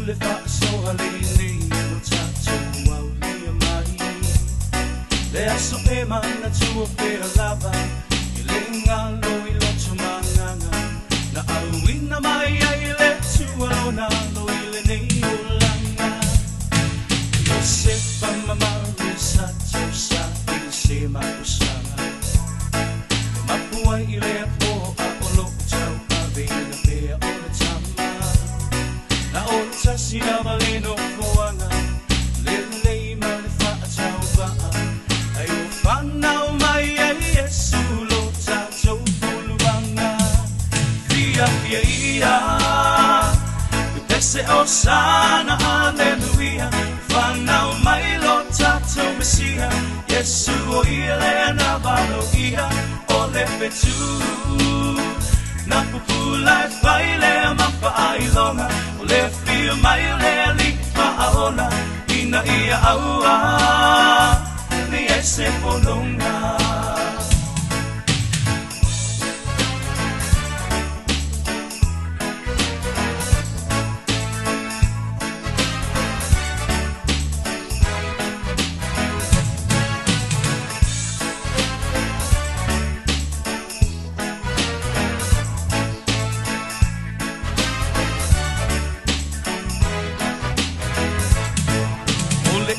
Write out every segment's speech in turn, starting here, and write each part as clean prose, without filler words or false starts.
le fa so halini no tato au le mai le aso e mana tua pe lava i le ngalo i lo tumanga na auina mai ai le tua lona lo i le nei ulanga yo se fa mama risa sa i se ma usanga mapua i le po a olo tau a vena pe o le tama na o tasi na valeno foanga le nei ma le fa tau va ai o fanau mai ai Yesu lo tato puluanga via via ia pese osana alleluia fanau mai lo tato mesia Yesu o ile na valogia o le petu na pupula faile mapa ailonga o le fio mai le lipa aona ina ia aua ni ese polonga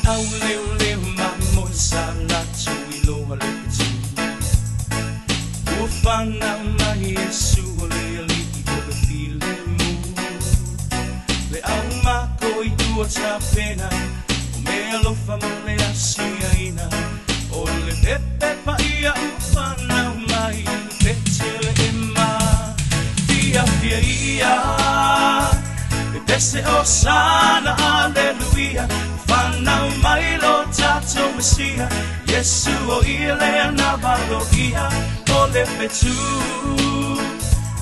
au leo leo mamo sala tui lo ale pitu ufana mai Yesu le ali ko le file mu le au ma ko I tua tapena o me alo fama le asiaina o le pepe pa ia ufana mai petele ema via via ia pese osana alleluia fanau mai lo tato mesia Yesu o ile na valogia o le petu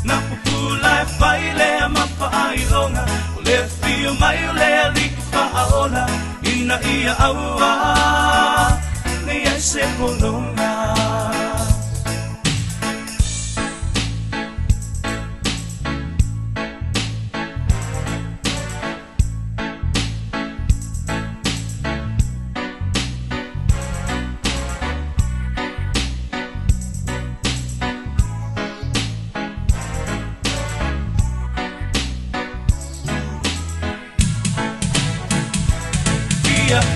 na pupula faile mapa ailonga o le fio mai le lipa aona ina ia aua ni ese polonga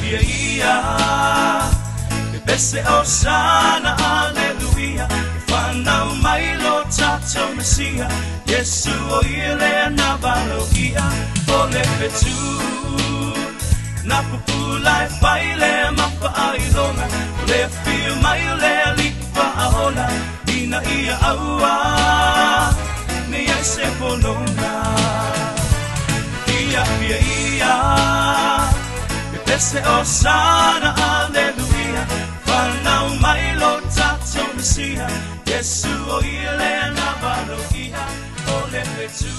via ia pese osana alleluia fanau mai lo tato mesia Yesu o ile na valogia o le petu na pupula faile mapa ailonga le fio mai le lipa aona ina ia aua ni ese polonga via ia pese osana alleluia fanau mai lo tato mesia Yesu o ile na valogia o le petu